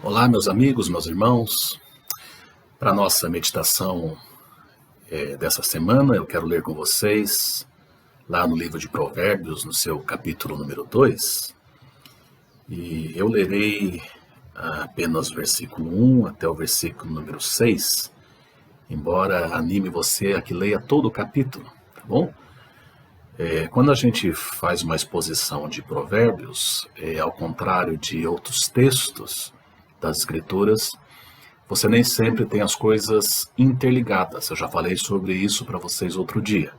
Olá, meus amigos, meus irmãos. Para a nossa meditação dessa semana, eu quero ler com vocês, lá no livro de Provérbios, no seu capítulo número 2. E eu lerei apenas o versículo 1 até o versículo número 6, embora anime você a que leia todo o capítulo, tá bom? Quando a gente faz uma exposição de Provérbios, ao contrário de outros textos das Escrituras, você nem sempre tem as coisas interligadas. Eu já falei sobre isso para vocês outro dia.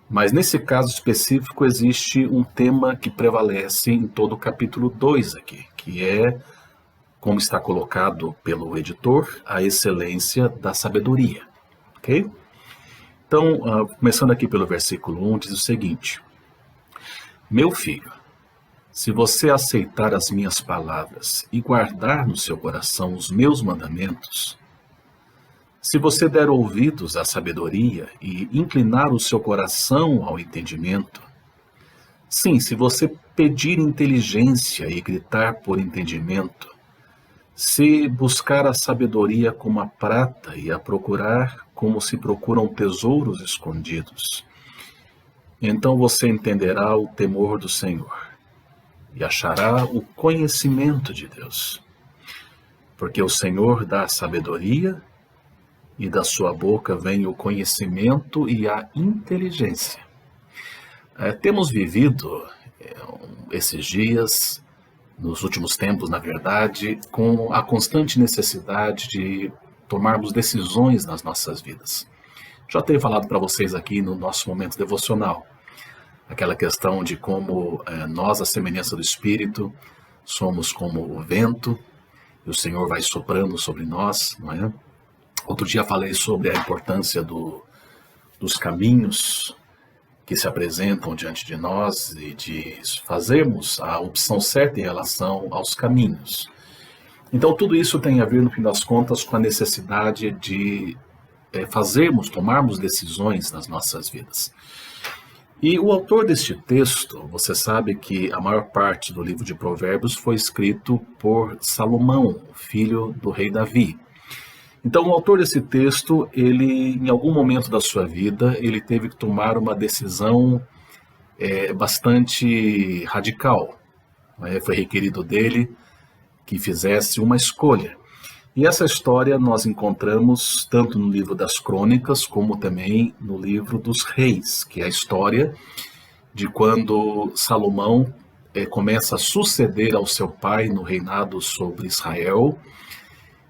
Mas nesse caso específico existe um tema que prevalece em todo o capítulo 2 aqui, que é, como está colocado pelo editor, a excelência da sabedoria. Ok? Então, começando aqui pelo versículo 1, diz o seguinte: Meu filho, se você aceitar as minhas palavras e guardar no seu coração os meus mandamentos, se você der ouvidos à sabedoria e inclinar o seu coração ao entendimento, sim, se você pedir inteligência e gritar por entendimento, se buscar a sabedoria como a prata e a procurar como se procuram tesouros escondidos, então você entenderá o temor do Senhor e achará o conhecimento de Deus. Porque o Senhor dá a sabedoria e da sua boca vem o conhecimento e a inteligência. Temos vivido esses dias, nos últimos tempos, na verdade, com a constante necessidade de tomarmos decisões nas nossas vidas. Já tenho falado para vocês aqui no nosso momento devocional, aquela questão de como nós, a semelhança do Espírito, somos como o vento, e o Senhor vai soprando sobre nós, não é? Outro dia falei sobre a importância dos caminhos que se apresentam diante de nós e de fazermos a opção certa em relação aos caminhos. Então tudo isso tem a ver, no fim das contas, com a necessidade de tomarmos decisões nas nossas vidas. E o autor deste texto, você sabe que a maior parte do livro de Provérbios foi escrito por Salomão, filho do rei Davi. Então o autor desse texto, ele, em algum momento da sua vida, ele teve que tomar uma decisão bastante radical. Foi requerido dele que fizesse uma escolha. E essa história nós encontramos tanto no livro das Crônicas, como também no livro dos Reis, que é a história de quando Salomão começa a suceder ao seu pai no reinado sobre Israel.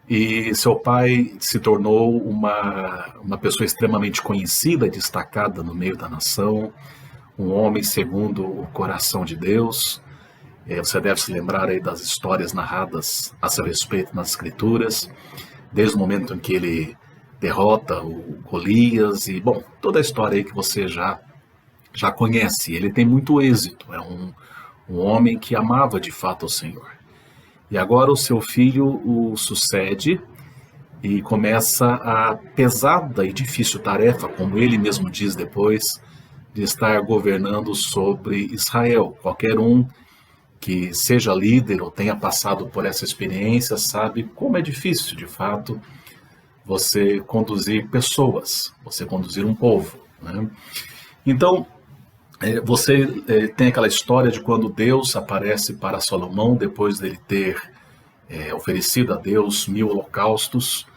E seu pai se tornou uma pessoa extremamente conhecida e destacada no meio da nação, um homem segundo o coração de Deus. Você deve se lembrar aí das histórias narradas a seu respeito nas Escrituras, desde o momento em que ele derrota o Golias, e, bom, toda a história aí que você já conhece. Ele tem muito êxito, é um homem que amava de fato o Senhor. E agora o seu filho o sucede e começa a pesada e difícil tarefa, como ele mesmo diz depois, de estar governando sobre Israel. Qualquer um que seja líder ou tenha passado por essa experiência sabe como é difícil, de fato, você conduzir pessoas, você conduzir um povo, né? Então, você tem aquela história de quando Deus aparece para Salomão, depois dele ter oferecido a Deus 1000 holocaustos,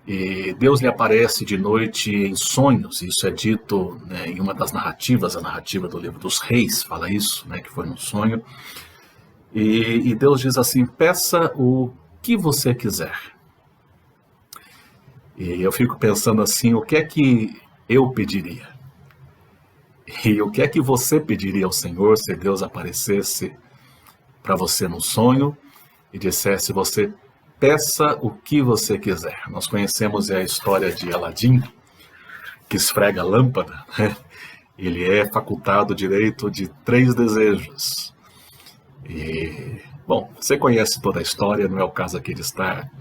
e Deus lhe aparece de noite em sonhos. Isso é dito, né, em uma das narrativas, a narrativa do livro dos Reis, fala isso, né, que foi num sonho. E Deus diz assim: peça o que você quiser. E eu fico pensando assim, o que é que eu pediria? E o que é que você pediria ao Senhor se Deus aparecesse para você no sonho e dissesse: você peça o que você quiser? Nós conhecemos a história de Aladim, que esfrega a lâmpada, né? Ele é facultado o direito de 3 desejos. E, bom, você conhece toda a história, não é o caso aqui de estar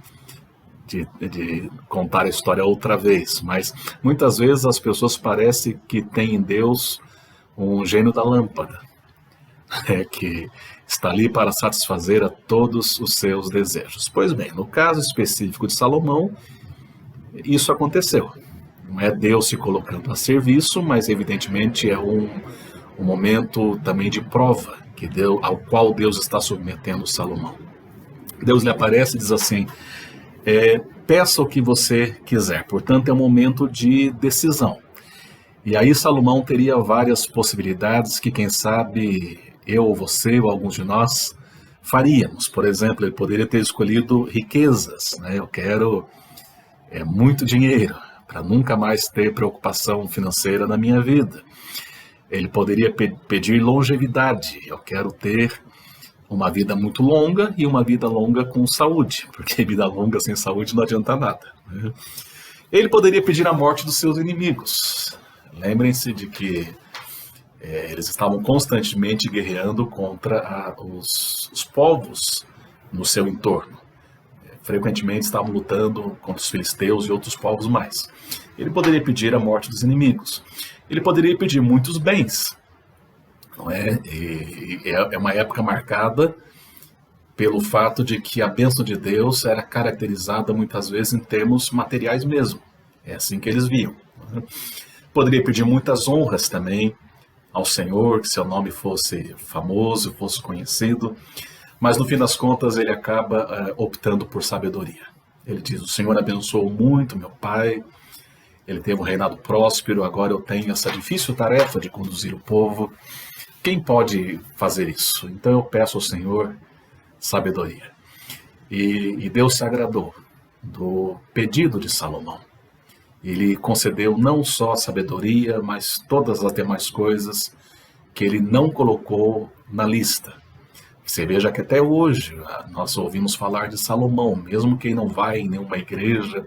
de contar a história outra vez, mas muitas vezes as pessoas parecem que têm em Deus um gênio da lâmpada, que está ali para satisfazer a todos os seus desejos. Pois bem, no caso específico de Salomão, isso aconteceu. Não é Deus se colocando a serviço, mas evidentemente é um momento também de prova ao qual Deus está submetendo Salomão. Deus lhe aparece e diz assim: peça o que você quiser. Portanto, é um momento de decisão. E aí Salomão teria várias possibilidades que, quem sabe, eu ou você ou alguns de nós faríamos. Por exemplo, ele poderia ter escolhido riquezas, né? Eu quero muito dinheiro para nunca mais ter preocupação financeira na minha vida. Ele poderia pedir longevidade. Eu quero ter uma vida muito longa e uma vida longa com saúde, porque vida longa sem saúde não adianta nada, né? Ele poderia pedir a morte dos seus inimigos. Lembrem-se de que eles estavam constantemente guerreando contra os povos no seu entorno. Frequentemente estavam lutando contra os filisteus e outros povos mais. Ele poderia pedir a morte dos inimigos. Ele poderia pedir muitos bens. Não é? É uma época marcada pelo fato de que a bênção de Deus era caracterizada muitas vezes em termos materiais mesmo. É assim que eles viam. Poderia pedir muitas honras também ao Senhor, que seu nome fosse famoso, fosse conhecido, mas no fim das contas ele acaba optando por sabedoria. Ele diz: o Senhor abençoou muito meu pai, ele teve um reinado próspero, agora eu tenho essa difícil tarefa de conduzir o povo. Quem pode fazer isso? Então eu peço ao Senhor sabedoria. E Deus se agradou do pedido de Salomão. Ele concedeu não só a sabedoria, mas todas as demais coisas que ele não colocou na lista. Você veja que até hoje nós ouvimos falar de Salomão, mesmo quem não vai em nenhuma igreja,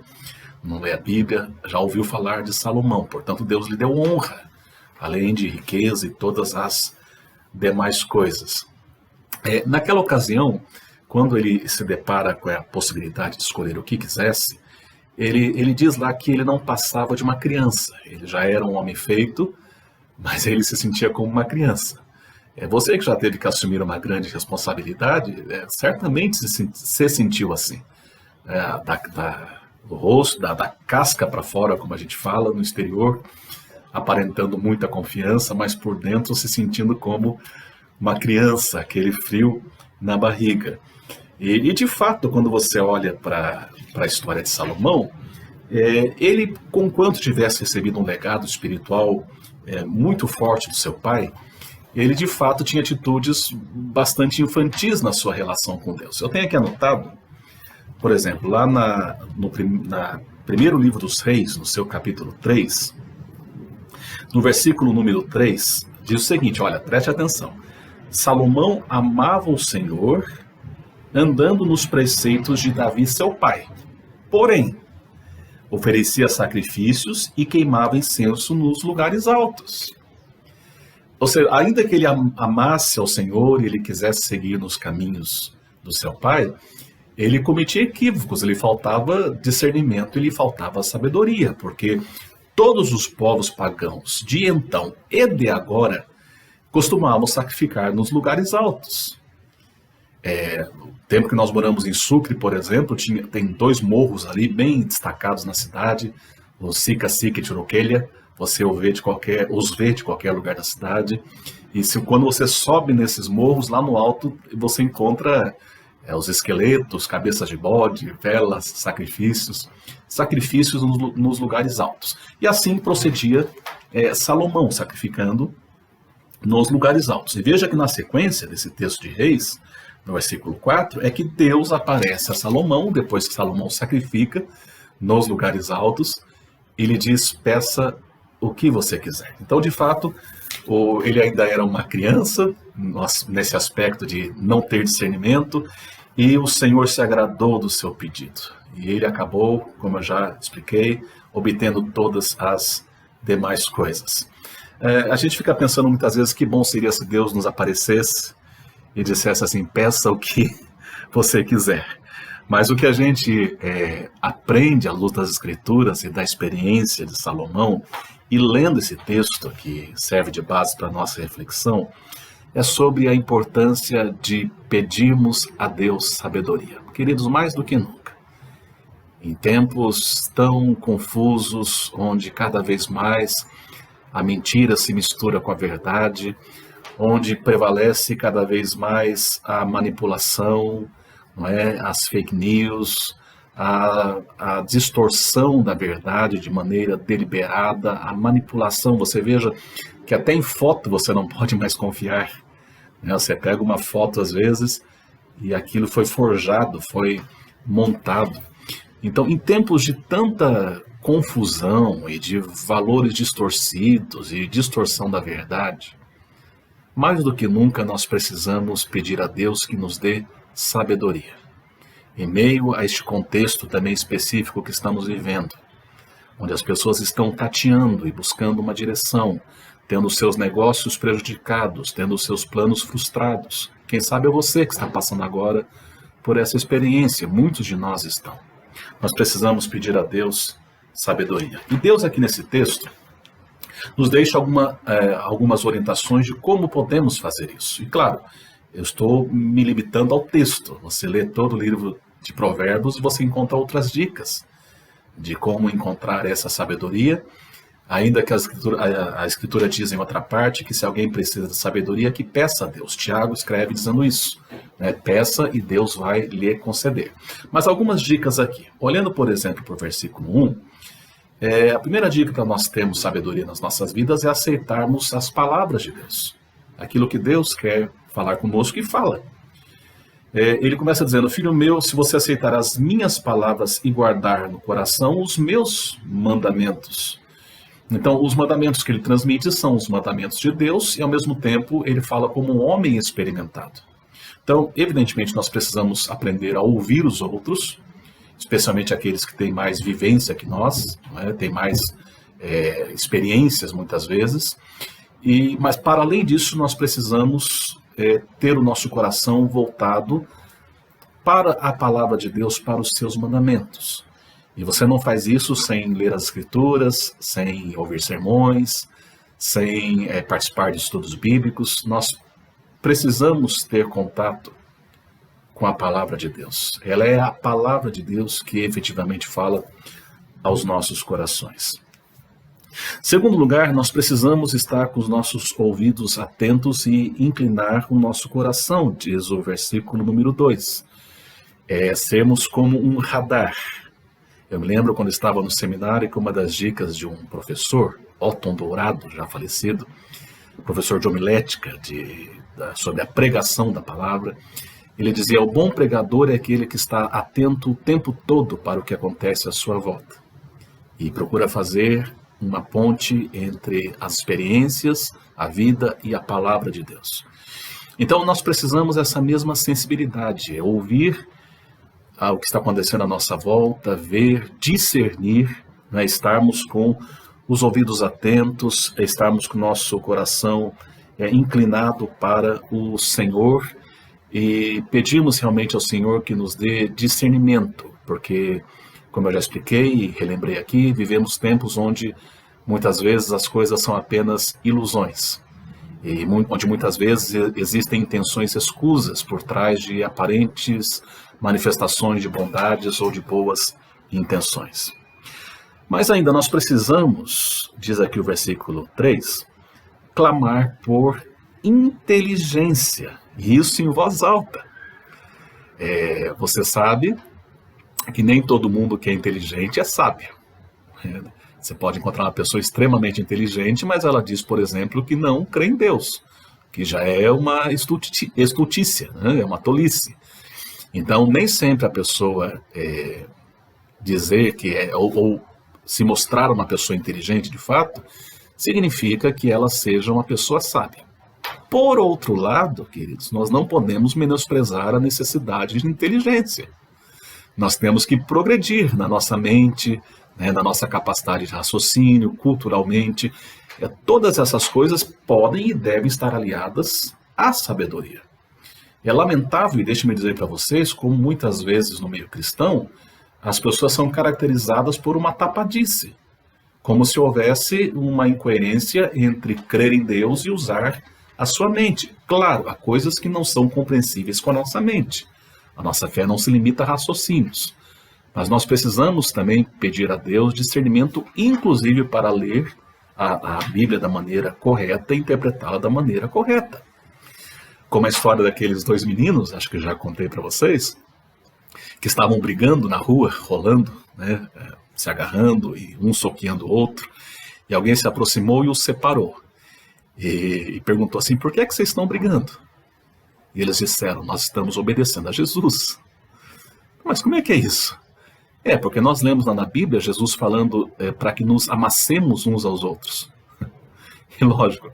não lê a Bíblia, já ouviu falar de Salomão. Portanto, Deus lhe deu honra, além de riqueza e todas as demais coisas. Naquela ocasião, quando ele se depara com a possibilidade de escolher o que quisesse, ele diz lá que ele não passava de uma criança. Ele já era um homem feito, mas ele se sentia como uma criança. Você que já teve que assumir uma grande responsabilidade, certamente se sentiu assim. Do rosto, da casca para fora, como a gente fala, no exterior, aparentando muita confiança, mas por dentro se sentindo como uma criança, aquele frio na barriga. E de fato, quando você olha para a história de Salomão, ele, conquanto tivesse recebido um legado espiritual muito forte do seu pai, ele de fato tinha atitudes bastante infantis na sua relação com Deus. Eu tenho aqui anotado, por exemplo, lá no primeiro livro dos Reis, no seu capítulo 3, no versículo número 3, diz o seguinte: olha, preste atenção. Salomão amava o Senhor, andando nos preceitos de Davi, seu pai. Porém, oferecia sacrifícios e queimava incenso nos lugares altos. Ou seja, ainda que ele amasse ao Senhor e ele quisesse seguir nos caminhos do seu pai, ele cometia equívocos, lhe faltava discernimento e lhe faltava sabedoria, porque todos os povos pagãos de então e de agora costumavam sacrificar nos lugares altos. No tempo que nós moramos em Sucre, por exemplo, tem 2 morros ali bem destacados na cidade, o Sica Sica e Tiroquelha. Você os vê de qualquer lugar da cidade. E quando você sobe nesses morros, lá no alto, você encontra os esqueletos, cabeças de bode, velas, sacrifícios nos lugares altos. E assim procedia Salomão, sacrificando nos lugares altos. E veja que na sequência desse texto de Reis, no versículo 4, é que Deus aparece a Salomão, depois que Salomão sacrifica nos lugares altos, e lhe diz: peça o que você quiser. Então, de fato, ele ainda era uma criança, nesse aspecto de não ter discernimento, e o Senhor se agradou do seu pedido. E ele acabou, como eu já expliquei, obtendo todas as demais coisas. A gente fica pensando muitas vezes que bom seria se Deus nos aparecesse e dissesse assim: peça o que você quiser. Mas o que a gente aprende à luz das Escrituras e da experiência de Salomão, e lendo esse texto que serve de base para a nossa reflexão, é sobre a importância de pedirmos a Deus sabedoria. Queridos, mais do que nunca, em tempos tão confusos, onde cada vez mais a mentira se mistura com a verdade, onde prevalece cada vez mais a manipulação, não é? As fake news, a distorção da verdade de maneira deliberada, a manipulação. Você veja que até em foto você não pode mais confiar, né? Você pega uma foto às vezes e aquilo foi forjado, foi montado. Então, em tempos de tanta confusão e de valores distorcidos e distorção da verdade, mais do que nunca nós precisamos pedir a Deus que nos dê sabedoria. Em meio a este contexto também específico que estamos vivendo, onde as pessoas estão tateando e buscando uma direção, tendo seus negócios prejudicados, tendo seus planos frustrados. Quem sabe é você que está passando agora por essa experiência, muitos de nós estão. Nós precisamos pedir a Deus sabedoria. E Deus aqui nesse texto nos deixa algumas orientações de como podemos fazer isso. E claro, eu estou me limitando ao texto. Você lê todo o livro de Provérbios e você encontra outras dicas de como encontrar essa sabedoria, ainda que a Escritura diz em outra parte que se alguém precisa de sabedoria, que peça a Deus. Tiago escreve dizendo isso, né? Peça e Deus vai lhe conceder. Mas algumas dicas aqui. Olhando, por exemplo, para o versículo 1, a primeira dica para nós termos sabedoria nas nossas vidas é aceitarmos as palavras de Deus. Aquilo que Deus quer falar conosco e fala. Ele começa dizendo: filho meu, se você aceitar as minhas palavras e guardar no coração os meus mandamentos. Então, os mandamentos que ele transmite são os mandamentos de Deus e, ao mesmo tempo, ele fala como um homem experimentado. Então, evidentemente, nós precisamos aprender a ouvir os outros, especialmente aqueles que têm mais vivência que nós, né? Têm mais experiências, muitas vezes. Mas, para além disso, nós precisamos ter o nosso coração voltado para a palavra de Deus, para os seus mandamentos. E você não faz isso sem ler as Escrituras, sem ouvir sermões, sem participar de estudos bíblicos. Nós precisamos ter contato com a palavra de Deus. Ela é a palavra de Deus que efetivamente fala aos nossos corações. Segundo lugar, nós precisamos estar com os nossos ouvidos atentos e inclinar o nosso coração, diz o versículo número 2. Sermos como um radar. Eu me lembro quando estava no seminário que uma das dicas de um professor, Otton Dourado, já falecido, professor de homilética, sobre a pregação da palavra, ele dizia: o bom pregador é aquele que está atento o tempo todo para o que acontece à sua volta e procura fazer uma ponte entre as experiências, a vida e a palavra de Deus. Então nós precisamos dessa mesma sensibilidade, ouvir o que está acontecendo à nossa volta, ver, discernir, né? Estarmos com os ouvidos atentos, estarmos com o nosso coração inclinado para o Senhor e pedirmos realmente ao Senhor que nos dê discernimento, porque, como eu já expliquei e relembrei aqui, vivemos tempos onde muitas vezes as coisas são apenas ilusões, e onde muitas vezes existem intenções escusas por trás de aparentes manifestações de bondades ou de boas intenções. Mas ainda nós precisamos, diz aqui o versículo 3, clamar por inteligência, e isso em voz alta. Você sabe que nem todo mundo que é inteligente é sábio. Você pode encontrar uma pessoa extremamente inteligente, mas ela diz, por exemplo, que não crê em Deus, que já é uma estultícia, né? É uma tolice. Então, nem sempre a pessoa dizer que ou se mostrar uma pessoa inteligente de fato, significa que ela seja uma pessoa sábia. Por outro lado, queridos, nós não podemos menosprezar a necessidade de inteligência. Nós temos que progredir na nossa mente, né, na nossa capacidade de raciocínio, culturalmente. Todas essas coisas podem e devem estar aliadas à sabedoria. É lamentável, e deixe-me dizer para vocês, como muitas vezes no meio cristão, as pessoas são caracterizadas por uma tapadice, como se houvesse uma incoerência entre crer em Deus e usar a sua mente. Claro, há coisas que não são compreensíveis com a nossa mente. A nossa fé não se limita a raciocínios. Mas nós precisamos também pedir a Deus discernimento, inclusive para ler a Bíblia da maneira correta e interpretá-la da maneira correta. Como a história daqueles dois meninos, acho que já contei para vocês, que estavam brigando na rua, rolando, né, se agarrando e um soqueando o outro, e alguém se aproximou e os separou. E perguntou assim, por que é que vocês estão brigando? E eles disseram, nós estamos obedecendo a Jesus. Mas como é que é isso? Porque nós lemos lá na Bíblia Jesus falando para que nos amassemos uns aos outros. E lógico,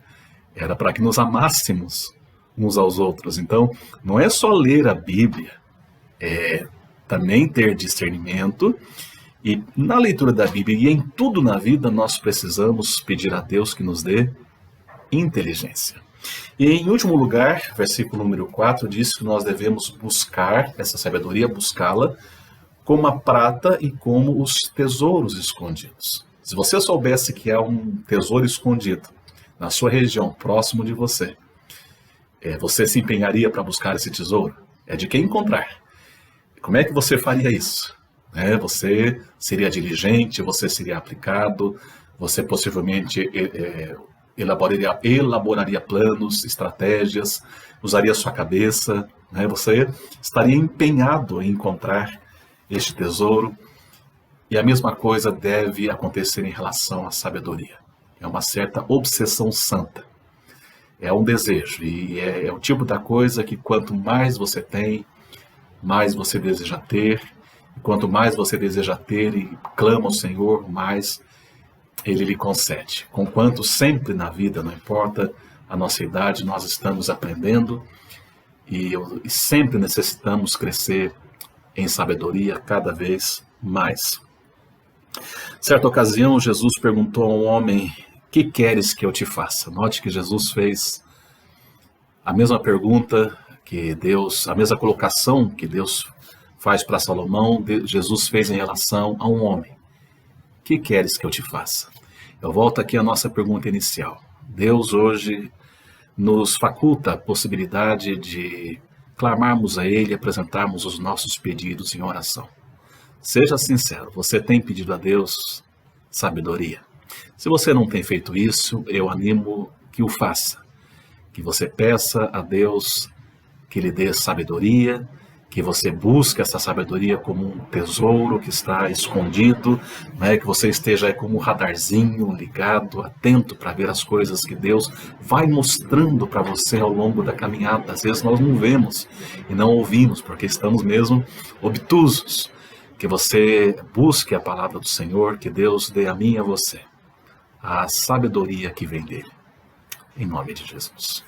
era para que nos amássemos uns aos outros. Então, não é só ler a Bíblia, também ter discernimento. E na leitura da Bíblia e em tudo na vida, nós precisamos pedir a Deus que nos dê inteligência. E em último lugar, versículo número 4, diz que nós devemos buscar essa sabedoria, buscá-la, como a prata e como os tesouros escondidos. Se você soubesse que há um tesouro escondido na sua região, próximo de você, você se empenharia para buscar esse tesouro? É de quem encontrar. Como é que você faria isso? Você seria diligente, você seria aplicado, você possivelmente elaboraria planos, estratégias, usaria sua cabeça, você estaria empenhado em encontrar este tesouro. E a mesma coisa deve acontecer em relação à sabedoria. É uma certa obsessão santa. É um desejo, e é o tipo da coisa que quanto mais você tem, mais você deseja ter. E quanto mais você deseja ter e clama ao Senhor, mais Ele lhe concede. Conquanto sempre na vida, não importa a nossa idade, nós estamos aprendendo e sempre necessitamos crescer em sabedoria cada vez mais. Certa ocasião, Jesus perguntou a um homem, que queres que eu te faça? Note que Jesus fez a mesma pergunta que Deus, a mesma colocação que Deus faz para Salomão, Jesus fez em relação a um homem. Que queres que eu te faça? Eu volto aqui à nossa pergunta inicial. Deus hoje nos faculta a possibilidade de clamarmos a Ele, apresentarmos os nossos pedidos em oração. Seja sincero, você tem pedido a Deus sabedoria? Se você não tem feito isso, eu animo que o faça. Que você peça a Deus que lhe dê sabedoria, que você busque essa sabedoria como um tesouro que está escondido, que você esteja como um radarzinho ligado, atento para ver as coisas que Deus vai mostrando para você ao longo da caminhada. Às vezes nós não vemos e não ouvimos, porque estamos mesmo obtusos. Que você busque a palavra do Senhor, que Deus dê a mim e a você a sabedoria que vem dele. Em nome de Jesus.